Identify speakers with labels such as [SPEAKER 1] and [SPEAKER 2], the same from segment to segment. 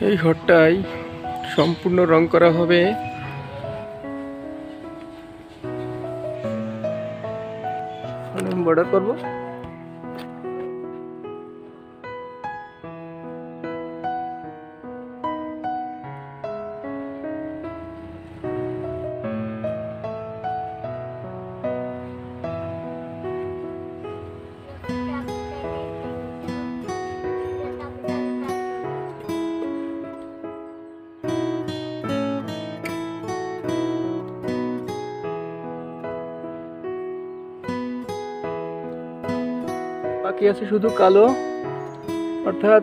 [SPEAKER 1] এই ঘরটাই সম্পূর্ণ রং করা হবে। বর্ডার করবো। বাকি আছে শুধু কালো, অর্থাৎ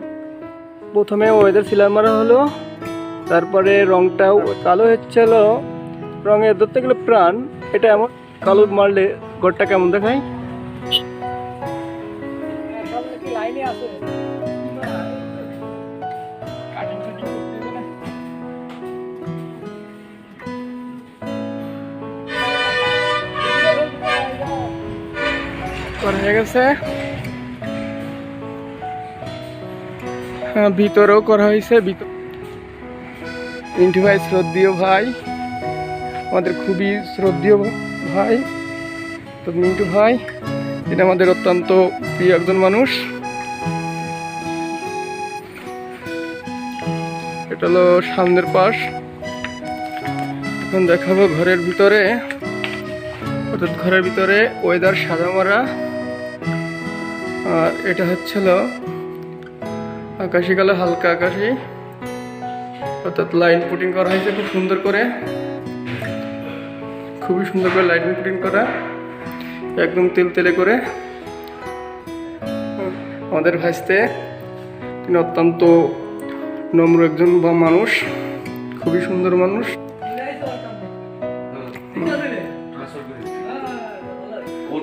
[SPEAKER 1] প্রথমে ওয়েদার সিলার মারা হলো, তারপরে রংটাও কালো হচ্ছিল। রঙের ধরতে গেলে প্রাণ, এটা এমন কালো মারলে ঘরটা কেমন দেখায়। করা হয়ে গেছে, ভিতরেও করা হয়েছে। মিন্টু ভাই শ্রদ্ধেয় ভাই, আমাদের খুবই শ্রদ্ধেয় ভাই। তো মিন্টু ভাই এটা আমাদের অত্যন্ত প্রিয় একজন মানুষ। এটা হলো সামনের পাশ। এখন দেখাবো ঘরের ভিতরে, অর্থাৎ ঘরের ভিতরে ওয়েদার সাদা মারা। আর এটা হচ্ছিল আকাশি কালার, হালকা আকাশি, অর্থাৎ লাইন পুটিং করা হয়েছে খুব সুন্দর করে, খুবই সুন্দর করে লাইন পুটিং করা, একদম তেলে করে। আমাদের ভাইস্তে, তিনি অত্যন্ত নম্র একজন মানুষ, খুবই সুন্দর মানুষ।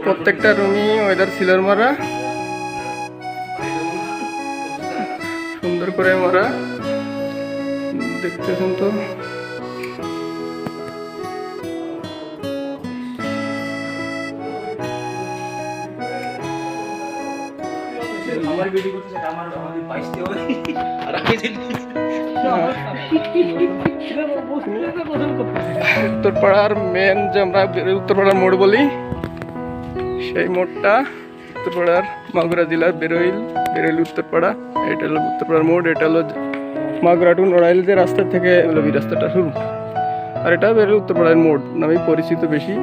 [SPEAKER 1] প্রত্যেকটা রুমই ওয়েদার সিলার মারা, সুন্দর করে মারা, দেখতেছেন তো। উত্তরপাড়ার মেন, যে আমরা উত্তরপাড়ার মোড় বলি, সেই মোড়টা উত্তরপাড়ার মাগুরা জেলার বেরোইল উত্তরপাড়া। এটা হলো উত্তরপাড়ার মোড়, এটা হলো মাগুরা টু নড়াইল যে রাস্তা থেকে রাস্তাটা শুরু, আর এটা বেরোইল উত্তরপাড়ার মোড় নামে পরিচিত বেশি।